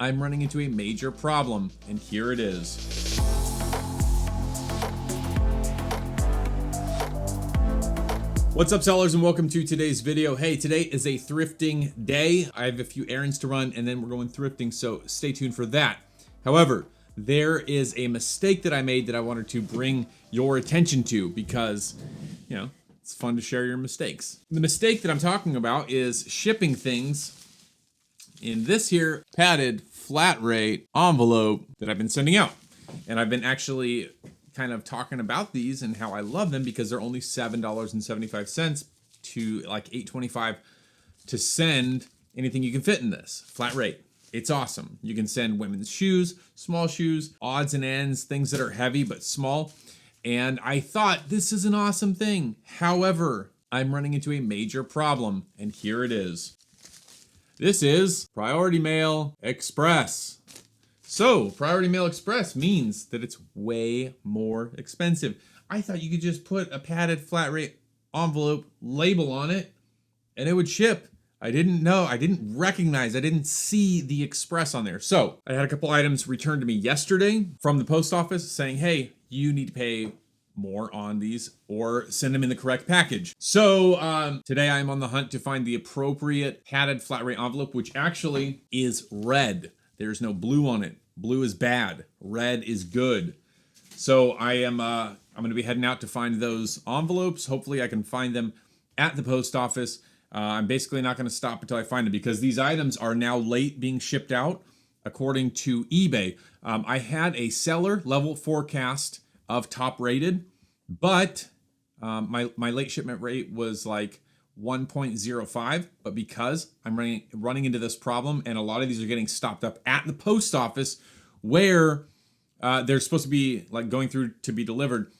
I'm running into a major problem, and here it is. What's up, sellers, and welcome to today's video. Hey, today is a thrifting day. I have a few errands to run, and then we're going thrifting, so stay tuned for that. However, there is a mistake that I made that I wanted to bring your attention to because, it's fun to share your mistakes. The mistake that I'm talking about is shipping things in this here padded flat rate envelope that I've been sending out. And I've been actually kind of talking about these and how I love them because they're only $7.75 to like $8.25 to send anything you can fit in this flat rate. It's awesome. You can send women's shoes, small shoes, odds and ends, things that are heavy but small. And I thought this is an awesome thing. However, I'm running into a major problem, and here it is. This is Priority Mail Express. So, Priority Mail Express means that it's way more expensive. I thought you could just put a padded flat rate envelope label on it and it would ship. I didn't know, I didn't recognize, I didn't see the Express on there. So, I had a couple items returned to me yesterday from the post office saying, hey, you need to pay more on these or send them in the correct package. So today I'm on the hunt to find the appropriate padded flat rate envelope, which actually is red. There's no blue on it. Blue is bad. Red is good. So I'm going to be heading out to find those envelopes. Hopefully I can find them at the post office. I'm basically not going to stop until I find them because these items are now late being shipped out according to eBay. I had a seller level forecast of top rated, but my late shipment rate was like 1.05, but because I'm running into this problem and a lot of these are getting stopped up at the post office where they're supposed to be like going through to be delivered,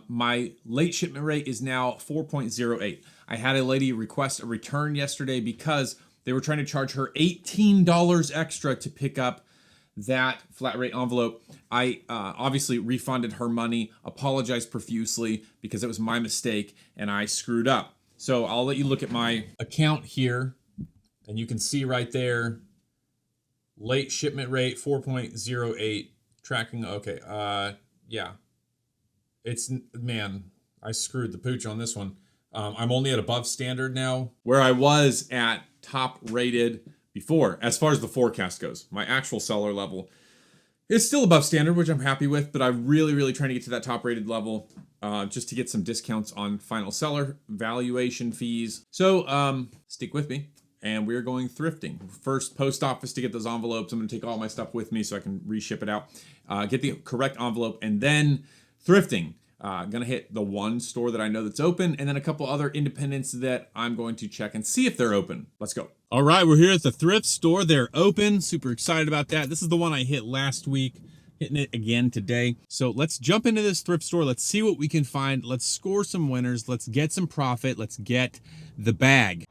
my late shipment rate is now 4.08. I had a lady request a return yesterday because they were trying to charge her $18 extra to pick up that flat rate envelope. I obviously refunded her money, apologized profusely because it was my mistake and I screwed up. So I'll let you look at my account here and you can see right there, late shipment rate 4.08, tracking, okay, yeah. Man, I screwed the pooch on this one. I'm only at above standard now, where I was at top rated before, as far as the forecast goes. My actual seller level is still above standard, which I'm happy with, but I'm really trying to get to that top rated level just to get some discounts on final seller valuation fees. So stick with me, and we're going thrifting. First, post office to get those envelopes. I'm going to take all my stuff with me so I can reship it out, get the correct envelope, and then thrifting. Gonna hit the one store that I know that's open, and then a couple other independents that I'm going to check and see if they're open. Let's go. All right, we're here at the thrift store. They're open. Super excited about that. This is the one I hit last week, hitting it again today. So let's jump into this thrift store. Let's see what we can find. Let's score some winners. Let's get some profit. Let's get the bag.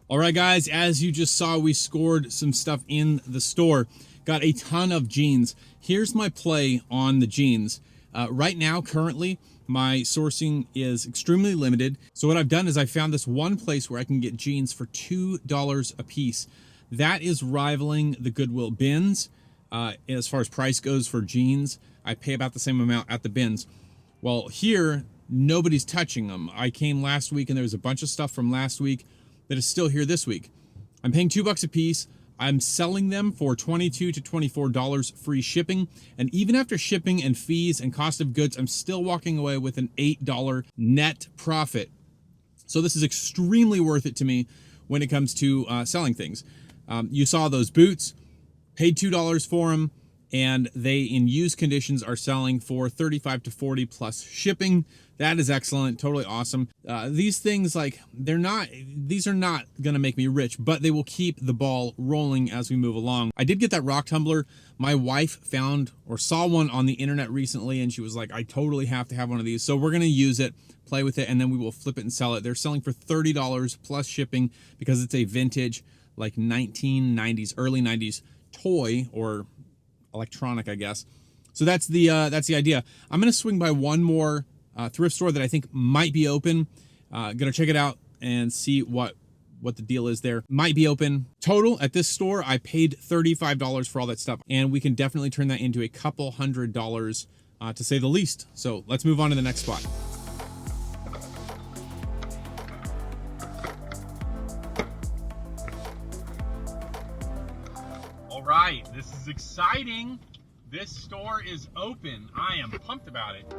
All right, guys, as you just saw, we scored some stuff in the store. Got a ton of jeans. Here's my play on the jeans. Right now, currently, my sourcing is extremely limited. So what I've done is I found this one place where I can get jeans for $2 a piece. That is rivaling the Goodwill bins. As far as price goes for jeans, I pay about the same amount at the bins. Well, here, nobody's touching them. I came last week and there was a bunch of stuff from last week that is still here this week. I'm paying $2 a piece. I'm selling them for $22 to $24 free shipping. And even after shipping and fees and cost of goods, I'm still walking away with an $8 net profit. So this is extremely worth it to me when it comes to selling things. You saw those boots, paid $2 for them, and they in used conditions are selling for $35 to $40 plus shipping. That is excellent, totally awesome. These things, like, these are not gonna make me rich, but they will keep the ball rolling as we move along. I did get that rock tumbler. My wife found or saw one on the internet recently, and she was like, I totally have to have one of these. So we're gonna use it, play with it, and then we will flip it and sell it. They're selling for $30 plus shipping because it's a vintage, like 1990s, early 90s toy or electronic, I guess. So that's the idea. I'm gonna swing by one more thrift store that I think might be open. Gonna check it out and see what the deal is there. Might be open. Total at this store, I paid $35 for all that stuff, and we can definitely turn that into a couple $100 to say the least. So let's move on to the next spot. All right, this is exciting. This store is open. I am pumped about it.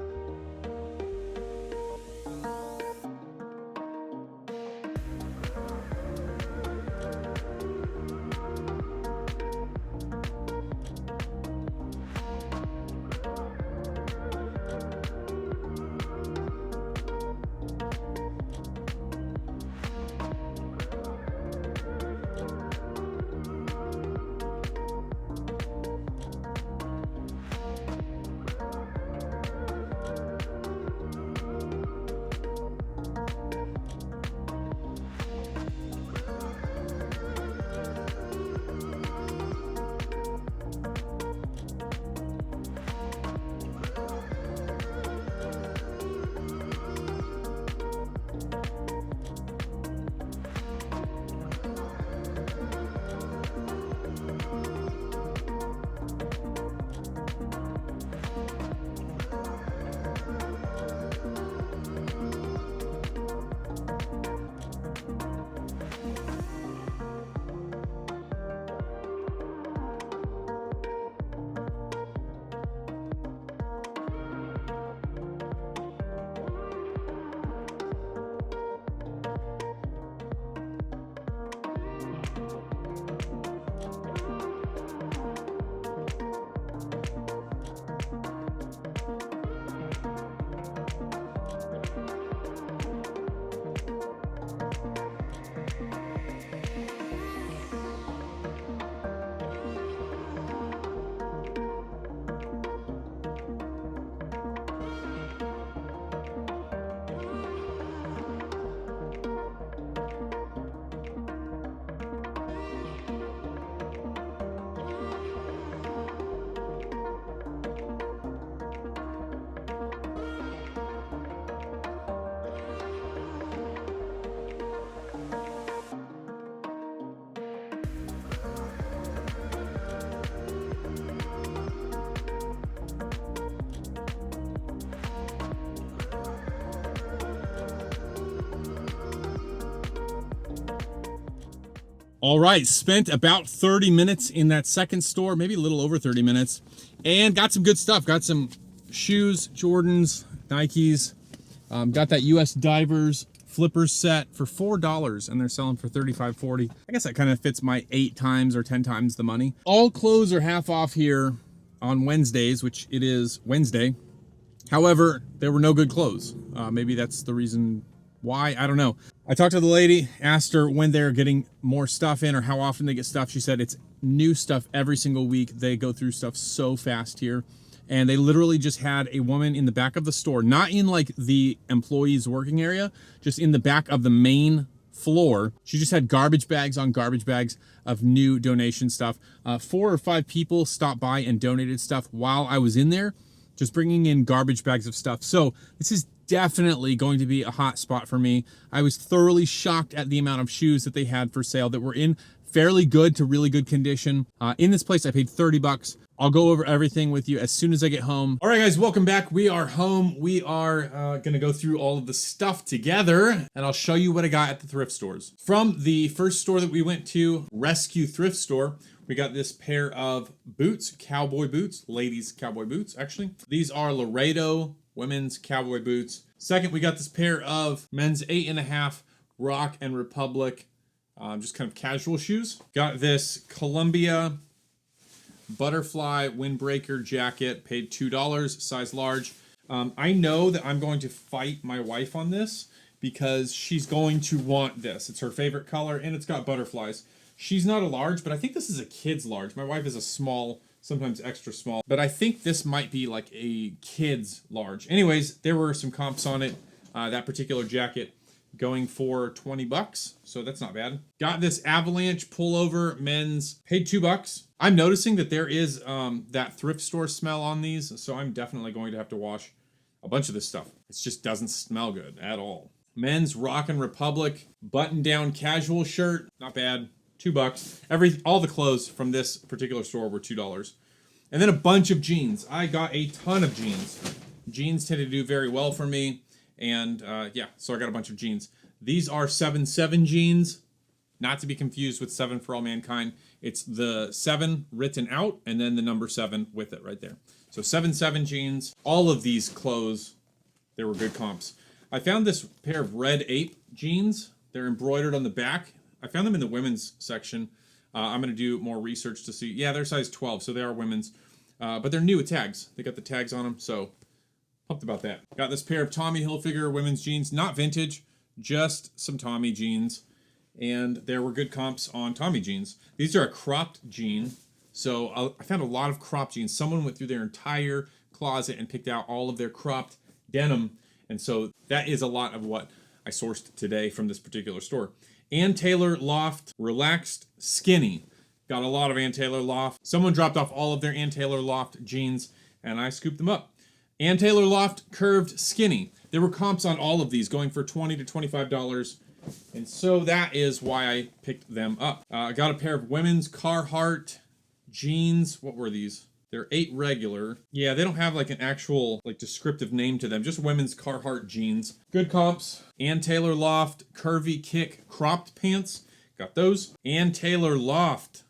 All right, spent about 30 minutes in that second store, maybe a little over 30 minutes, and got some good stuff. Got some shoes, Jordans, Nikes, got that US Divers Flippers set for $4, and they're selling for $35.40. I guess that kind of fits my 8 times or 10 times the money. All clothes are half off here on Wednesdays, which it is Wednesday. However, there were no good clothes. Maybe that's the reason why, I don't know. I talked to the lady, asked her when they're getting more stuff in or how often they get stuff. She said it's new stuff every single week. They go through stuff so fast here. And they literally just had a woman in the back of the store, not in like the employees working area, just in the back of the main floor. She just had garbage bags on garbage bags of new donation stuff. 4 or 5 people stopped by and donated stuff while I was in there, just bringing in garbage bags of stuff. So this is definitely going to be a hot spot for me. I was thoroughly shocked at the amount of shoes that they had for sale that were in fairly good to really good condition. In this place, I paid 30 bucks. I'll go over everything with you as soon as I get home. All right, guys, welcome back. We are home. We are gonna go through all of the stuff together, and I'll show you what I got at the thrift stores. From the first store that we went to, Rescue Thrift Store, we got this pair of boots, cowboy boots, ladies' cowboy boots, actually. These are Laredo women's cowboy boots. Second, we got this pair of men's 8.5 Rock and Republic, just kind of casual shoes. Got this Columbia butterfly windbreaker jacket, paid $2, size large. I know that I'm going to fight my wife on this because she's going to want this. It's her favorite color and it's got butterflies. She's not a large, but I think this is a kid's large. My wife is a small, sometimes extra small, but I think this might be like a kid's large. Anyways, there were some comps on it. That particular jacket going for 20 bucks, so that's not bad. Got this avalanche pullover men's, paid $2. I'm noticing that there is that thrift store smell on these, so I'm definitely going to have to wash a bunch of this stuff. It just doesn't smell good at all. Men's Rock and Republic button-down casual shirt, not bad, $2. All the clothes from this particular store were $2. And then a bunch of jeans. I got a ton of jeans. Jeans tend to do very well for me. And yeah, so I got a bunch of jeans. These are 7-7 jeans, not to be confused with 7 for All Mankind. It's the 7 written out and then the number 7 with it right there. So 7-7 jeans. All of these clothes, they were good comps. I found this pair of red ape jeans. They're embroidered on the back. I found them in the women's section. I'm going to do more research to see. Yeah, they're size 12, so they are women's. But they're new with tags. They got the tags on them, so pumped about that. Got this pair of Tommy Hilfiger women's jeans, not vintage, just some Tommy jeans. And there were good comps on Tommy jeans. These are a cropped jean. So I found a lot of cropped jeans. Someone went through their entire closet and picked out all of their cropped denim. And so that is a lot of what I sourced today from this particular store. Ann Taylor Loft Relaxed Skinny. Got a lot of Ann Taylor Loft. Someone dropped off all of their Ann Taylor Loft jeans and I scooped them up. Ann Taylor Loft Curved Skinny. There were comps on all of these going for $20 to $25. And so that is why I picked them up. I got a pair of women's Carhartt jeans. What were these? They're 8 regular. Yeah, they don't have like an actual like descriptive name to them. Just women's Carhartt jeans. Good comps. Ann Taylor Loft Curvy Kick cropped pants. Got those. Ann Taylor Loft.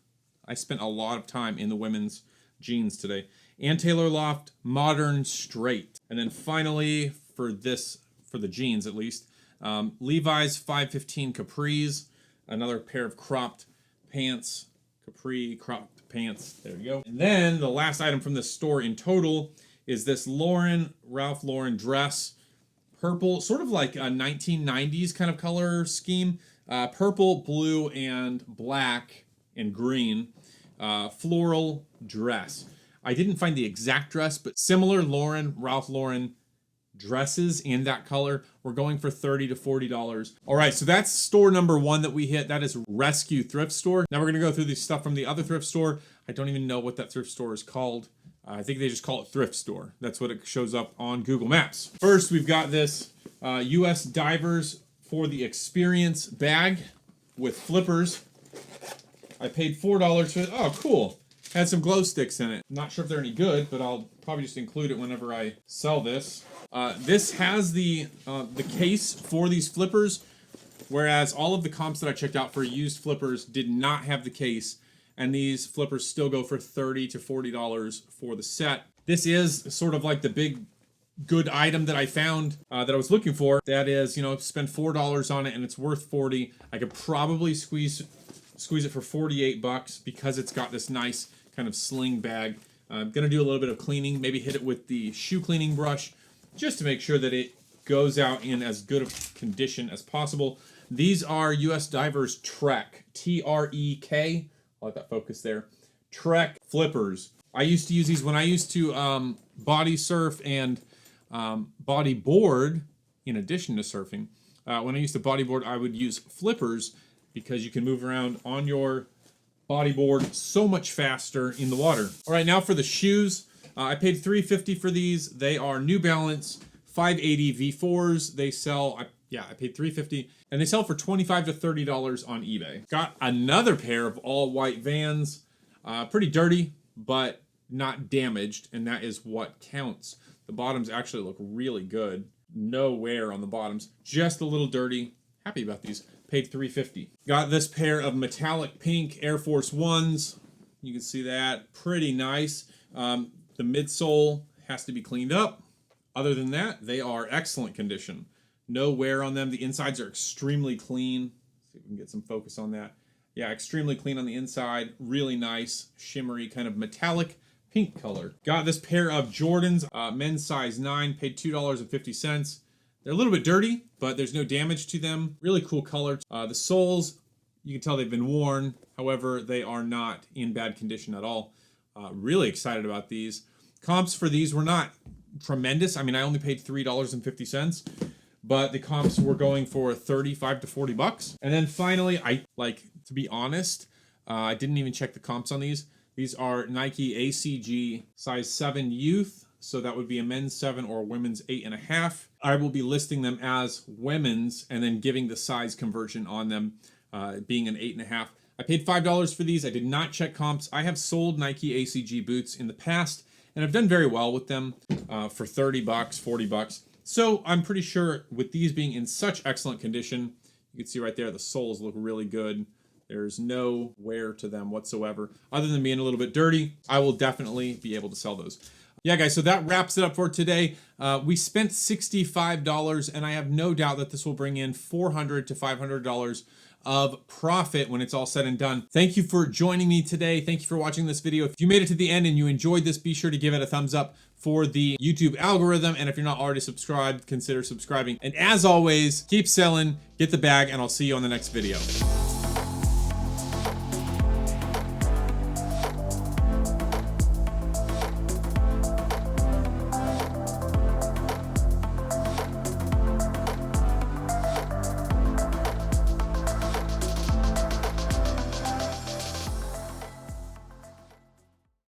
I spent a lot of time in the women's jeans today. Ann Taylor Loft Modern Straight. And then finally, for the jeans at least, Levi's 515 Capris. Another pair of cropped pants. Capri cropped pants. There you go. And then the last item from this store in total is this Ralph Lauren dress. Purple, sort of like a 1990s kind of color scheme. Purple, blue, and black and green. Floral dress. I didn't find the exact dress, but similar Ralph Lauren dresses in that color were going for $30 to $40. All right, so that's store number 1 that we hit. That is Rescue Thrift Store. Now we're gonna go through the stuff from the other thrift store. I don't even know what that thrift store is called. I think they just call it Thrift Store. That's what it shows up on Google Maps. First, we've got this US Divers for the Experience bag with flippers. I paid $4 for it. Oh, cool. Had some glow sticks in it. Not sure if they're any good, but I'll probably just include it whenever I sell this. This has the case for these flippers, whereas all of the comps that I checked out for used flippers did not have the case, and these flippers still go for $30 to $40 for the set. This is sort of like the big good item that I found that I was looking for. That is, spend $4 on it and it's worth $40. I could probably squeeze it for 48 bucks because it's got this nice kind of sling bag. I'm gonna do a little bit of cleaning, maybe hit it with the shoe cleaning brush just to make sure that it goes out in as good of condition as possible. These are US Divers Trek, T-R-E-K. I'll let that focus there. Trek flippers. I used to use these when I used to body surf and body board in addition to surfing. When I used to bodyboard, I would use flippers because you can move around on your bodyboard so much faster in the water. All right, now for the shoes. I paid $350 for these. They are New Balance 580 V4s. They sell, I paid $350, and they sell for $25 to $30 on eBay. Got another pair of all white Vans. Pretty dirty, but not damaged, and that is what counts. The bottoms actually look really good. No wear on the bottoms, just a little dirty. Happy about these. Paid $350. Got this pair of metallic pink Air Force Ones. You can see that, pretty nice. The midsole has to be cleaned up. Other than that, they are excellent condition. No wear on them. The insides are extremely clean. Let's see if we can get some focus on that. Yeah, extremely clean on the inside. Really nice, shimmery, kind of metallic pink color. Got this pair of Jordans, men's size 9, paid $2.50. They're a little bit dirty, but there's no damage to them. Really cool color. The soles, you can tell they've been worn. However, they are not in bad condition at all. Really excited about these. Comps for these were not tremendous. I mean, I only paid $3.50, but the comps were going for $35 to $40. And then finally, to be honest, I didn't even check the comps on these. These are Nike ACG size 7 youth. So that would be a men's 7 or a women's 8.5. I will be listing them as women's and then giving the size conversion on them, being an 8.5. I paid $5 for these. I did not check comps. I have sold Nike ACG boots in the past, and I've done very well with them for $30, $40. So I'm pretty sure with these being in such excellent condition, you can see right there, the soles look really good. There's no wear to them whatsoever. Other than being a little bit dirty, I will definitely be able to sell those. Yeah, guys, so that wraps it up for today. We spent $65, and I have no doubt that this will bring in $400 to $500 of profit when it's all said and done. Thank you for joining me today. Thank you for watching this video. If you made it to the end and you enjoyed this, be sure to give it a thumbs up for the YouTube algorithm. And if you're not already subscribed, consider subscribing. And as always, keep selling, get the bag, and I'll see you on the next video.